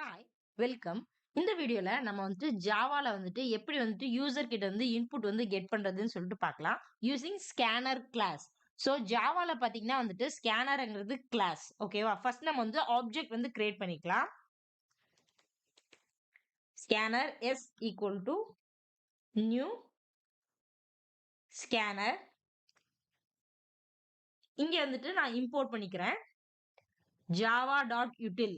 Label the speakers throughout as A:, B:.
A: Hi, welcome. இந்த வீடியோல நம்ம வந்துட்டு ஜாவால வந்துட்டு எப்படி வந்துட்டு யூசர் கிட்ட வந்து இன்புட் வந்து கெட் பண்றதுன்னு சொல்லிட்டு பார்க்கலாம். Using scanner class. ஸோ ஜாவால பாத்தீங்கன்னா வந்துட்டு ஸ்கேனர்ங்கிறது கிளாஸ். ஓகேவா? ஃபர்ஸ்ட் நம்ம வந்து ஆப்ஜெக்ட் வந்து கிரியேட் பண்ணிக்கலாம். Scanner S equal to new scanner. இங்க வந்துட்டு நான் இம்போர்ட் பண்ணிக்கிறேன். Java dot util.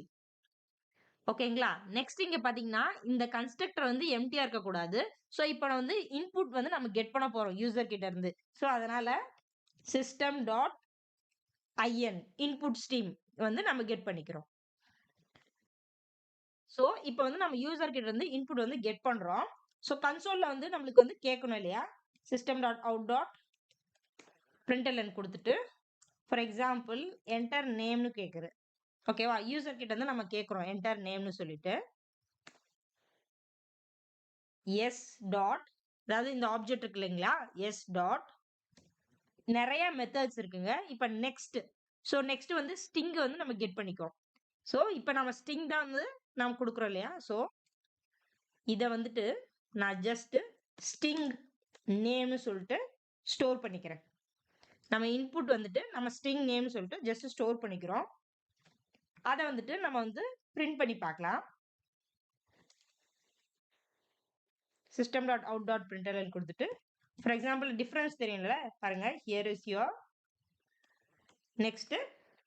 A: ஓகேங்களா? நெக்ஸ்ட் இங்க பாத்தீங்கன்னா இந்த கன்ஸ்ட்ரக்டர் வந்து எம்டியா இருக்க கூடாது. சோ இப்போ வந்து இன்புட் வந்து நம்ம கெட் பண்ண போறோம் யூசர் கிட்ட இருந்து. சோ அதனால system dot IN input stream வந்து நம்ம கெட் பண்ணிக்கிறோம். சோ இப்போ வந்து நம்ம யூசர் கிட்ட இருந்து இன்புட் வந்து கெட் பண்றோம். சோ கன்சோல்ல வந்து நம்மளுக்கு வந்து கேட்கணும் இல்லையா? System dot out dot println கொடுத்துட்டு ஃபார் எக்ஸாம்பிள் என்டர் நேம்னு கேக்குது. ஓகேவா? யூசர் கிட்ட இருந்து நம்ம கேக்குறோம் என்டர் நேம்னு சொல்லிட்டு எஸ் டாட், அதாவது இந்த ஆப்ஜெக்ட் இருக்கு இல்லைங்களா? எஸ் டாட் நிறைய மெத்தட்ஸ் இருக்குங்க. இப்போ நெக்ஸ்ட், ஸோ நெக்ஸ்ட் வந்து ஸ்டிங் வந்து நம்ம கெட் பண்ணிக்கோம். ஸோ இப்போ நம்ம ஸ்டிங் தான் வந்து நாம் கொடுக்குறோம் இல்லையா? ஸோ இதை வந்துட்டு நான் ஜஸ்ட் ஸ்டிங் நேம்னு சொல்லிட்டு ஸ்டோர் பண்ணிக்கிறேன். நம்ம இன்புட் வந்துட்டு நம்ம ஸ்டிங் நேம்னு சொல்லிட்டு ஜஸ்ட் ஸ்டோர் பண்ணிக்கிறோம். அதை வந்துட்டு நம்ம வந்து பிரிண்ட் பண்ணி பார்க்கலாம். சிஸ்டம் டாட் அவுட் டாட் பிரிண்டர்ல கொடுத்துட்டு ஃபார் எக்ஸாம்பிள் டிஃபரன்ஸ் தெரியும்ல பாருங்க. ஹியர் இஸ் யோர் நெக்ஸ்ட்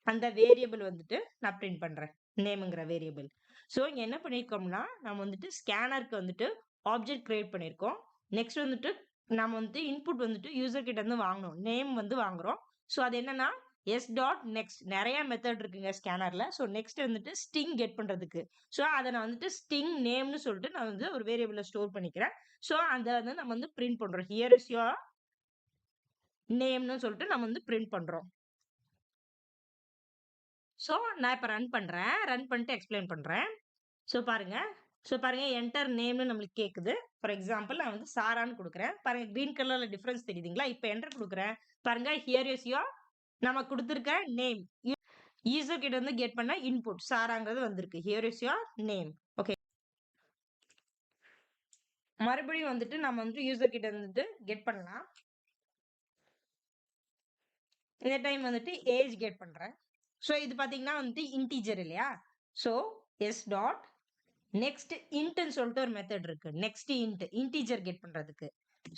A: அந்த வேரியபிள் வந்துட்டு நான் பிரிண்ட் பண்றேன், நேம்ங்கிற வேரியபிள். ஸோ இங்க என்ன பண்ணிருக்கோம்னா நம்ம வந்துட்டு ஸ்கேனருக்கு வந்துட்டு ஆப்ஜெக்ட் கிரியேட் பண்ணிருக்கோம். நெக்ஸ்ட் வந்துட்டு நம்ம வந்துட்டு இன்புட் வந்துட்டு யூசர் கிட்ட இருந்து வாங்கணும், நேம் வந்து வாங்குறோம். ஸோ அது என்னன்னா எஸ் டாட் நெக்ஸ்ட், நிறைய மெத்தட் இருக்குங்க ஸ்கேனர்ல. ஸோ நெக்ஸ்ட் வந்துட்டு ஸ்டிங் கெட் பண்றதுக்கு, ஸோ அதை நான் வந்துட்டு ஸ்டிங் நேம்னு சொல்லிட்டு நான் வந்து ஒரு வேரியபிள ஸ்டோர் பண்ணிக்கிறேன். ஸோ அந்த வந்து நம்ம வந்து பிரிண்ட் பண்றோம். ஹியர் இஸ் யோர் நேம்னு சொல்லிட்டு நம்ம வந்து பிரிண்ட் பண்றோம். ஸோ நான் இப்போ ரன் பண்றேன். ரன் பண்ணிட்டு எக்ஸ்பிளைன் பண்றேன். ஸோ பாருங்க. ஸோ பாருங்க என்டர் நேம்னு நம்மளுக்கு கேக்குது. ஃபார் எக்ஸாம்பிள் நான் வந்து சாரான்னு கொடுக்குறேன். பாருங்க கிரீன் கலர்ல டிஃபரன்ஸ் தெரியுதுங்களா? இப்போ என்டர் கொடுக்குறேன். பாருங்க ஹியர் இஸ் யோர் நம்ம கொடுத்துருக்க நேம். யூசர் கிட்ட இருந்து கெட் பண்ண இன்புட் சாராங்கிறது வந்திருக்கு. Here is your name. Okay, மறுபடியும் வந்துட்டு நம்ம வந்து யூசர் கிட்ட இருந்துட்டு கெட் பண்ணலாம். இந்த டைம் வந்துட்டு ஏஜ் கெட் பண்றேன். ஸோ இது பாத்தீங்கன்னா வந்துட்டு இன்டீஜர் இல்லையா? ஸோ எஸ் டாட் நெக்ஸ்ட் இன்ட்னு சொல்லிட்டு ஒரு மெத்தட் இருக்கு. நெக்ஸ்ட் இன்ட் இன்டீஜர் கெட் பண்றதுக்கு.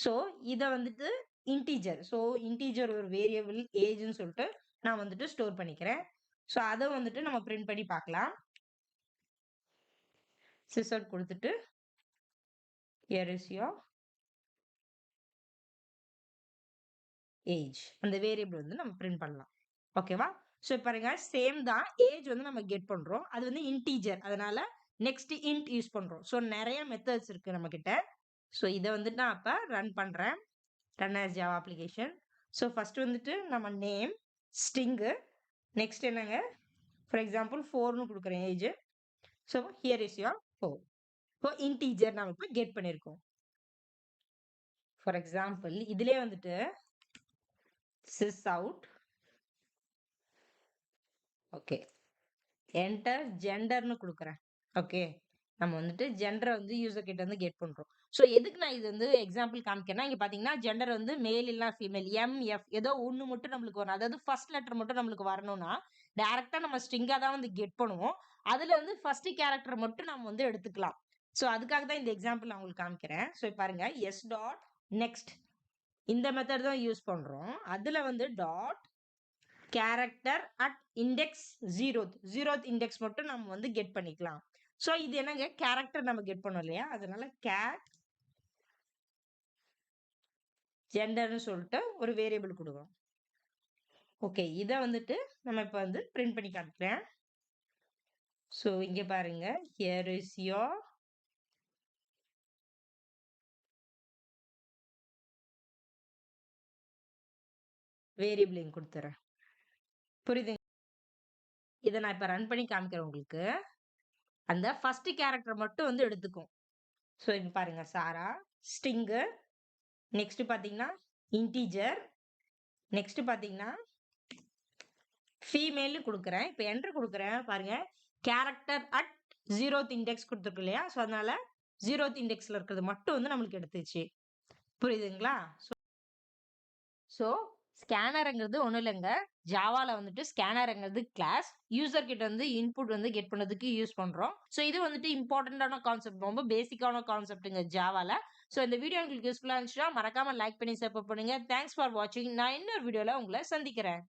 A: ஸோ இதை வந்துட்டு இன்டீஜர், ஸோ இன்டீஜர் ஒரு வேரியபிள் ஏஜ்னு சொல்லிட்டு நான் வந்துட்டு ஸ்டோர் பண்ணிக்கிறேன். ஸோ அதை வந்துட்டு நம்ம பிரிண்ட் பண்ணி பார்க்கலாம். சிஸ்அவுட் கொடுத்துட்டு here is your ஏஜ், அந்த வேரியபிள் வந்து நம்ம பிரிண்ட் பண்ணலாம். ஓகேவா? ஸோ பாருங்க சேம் தான். ஏஜ் வந்து நம்ம கெட் பண்றோம், அது வந்து இன்டீஜர், அதனால நெக்ஸ்ட் இன்ட் யூஸ் பண்றோம். ஸோ நிறைய மெத்தட்ஸ் இருக்கு நம்ம கிட்ட. ஸோ இதை வந்துட்டு நான் அப்ப ரன் பண்றேன். Run as Java application. So first வந்துட்டு நம்ம நேம் ஸ்ட்ரிங்கு, நெக்ஸ்ட் என்னங்க ஃபார் எக்ஸாம்பிள் 4னு கொடுக்குறேன் age. So here is your 4. So integer நம்ம இப்போ கெட் பண்ணியிருக்கோம். ஃபார் எக்ஸாம்பிள் இதுலேயே வந்துட்டு sys out, ஓகே, என்டர் ஜெண்டர்னு கொடுக்குறேன். ஓகே, நம்ம வந்துட்டு ஜெண்டரை வந்து யூசர் கிட்ட வந்து கெட் பண்றோம். ஸோ எதுக்கு நான் இது வந்து எக்ஸாம்பிள் காமிக்கிறேன்னா, இங்க பாத்தீங்கன்னா ஜெண்டர் வந்து மேல் இல்ல ஃபீமேல், எம் எஃப் ஏதோ ஒண்ணு மட்டும் நம்மளுக்கு வரும். அதாவது ஃபர்ஸ்ட் லெட்டர் மட்டும் நம்மளுக்கு வரணும்னா டைரக்டா நம்ம ஸ்ட்ரிங்கா தான் வந்து கெட் பண்ணுவோம். அதுல வந்து ஃபர்ஸ்ட் கேரக்டர் மட்டும் நம்ம வந்து எடுத்துக்கலாம். ஸோ அதுக்காக தான் இந்த எக்ஸாம்பிள் நான் உங்களுக்கு காமிக்கிறேன். ஸோ பாருங்க எஸ் டாட் நெக்ஸ்ட் இந்த மெத்தட் தான் யூஸ் பண்றோம். அதுல வந்து dot character at index 0th index மட்டும் நம்ம வந்து கெட் பண்ணிக்கலாம். சோ இது என்னங்க கேரக்டர் நம்ம கெட் பண்ணோம் இல்லையா? அதனால கேட் ஜெண்டர்னு சொல்லிட்டு ஒரு வேரியபிள் கொடுக்கும். ஓகே, இதை வந்துட்டு நம்ம இப்ப வந்து பிரிண்ட் பண்ணி காட்டுறேன். சோ இங்க பாருங்க ஹியர் இஸ் யோர் வேரியபிள் கொடுத்துறேன். புரியுது? இதை நான் இப்ப ரன் பண்ணி காமிக்கிறேன் உங்களுக்கு. அந்த ஃபர்ஸ்ட் கேரக்டர் மட்டும் வந்து எடுத்துக்கும். ஸோ இப்போ பாருங்க சாரா ஸ்ட்ரிங்கு, நெக்ஸ்ட் பாத்தீங்கன்னா இன்டீஜர், நெக்ஸ்ட் பாத்தீங்கன்னா ஃபீமேல் கொடுக்குறேன். இப்போ என்டர் கொடுக்குறேன். பாருங்க கேரக்டர் அட் 0th இண்டெக்ஸ் குடுத்துருக்கு இல்லையா? ஸோ அதனால 0th இண்டெக்ஸ்ல இருக்கிறது மட்டும் வந்து நம்மளுக்கு எடுத்துச்சு. புரியுதுங்களா? ஸோ ஸ்கேனர்ங்கிறது ஒண்ணும் இல்லங்க. ஜாவால வந்துட்டு ஸ்கேனர்ங்கிறது கிளாஸ். யூசர் கிட்ட வந்து இன்புட் வந்து கெட் பண்ணதுக்கு யூஸ் பண்றோம். ஸோ இது வந்துட்டு இம்பார்ட்டன்ட்டான கான்செப்ட். ரொம்ப பேசிக்கான கான்செப்ட்ங்க ஜாவால. ஸோ இந்த வீடியோ உங்களுக்கு யூஸ்ஃபுல்லா இருந்துச்சுன்னா மறக்காம லைக் பண்ணி சப்போர்ட் பண்ணுங்க. தேங்க்ஸ் ஃபார் வாட்சிங். நான் இன்னொரு வீடியோல உங்கள சந்திக்கிறேன்.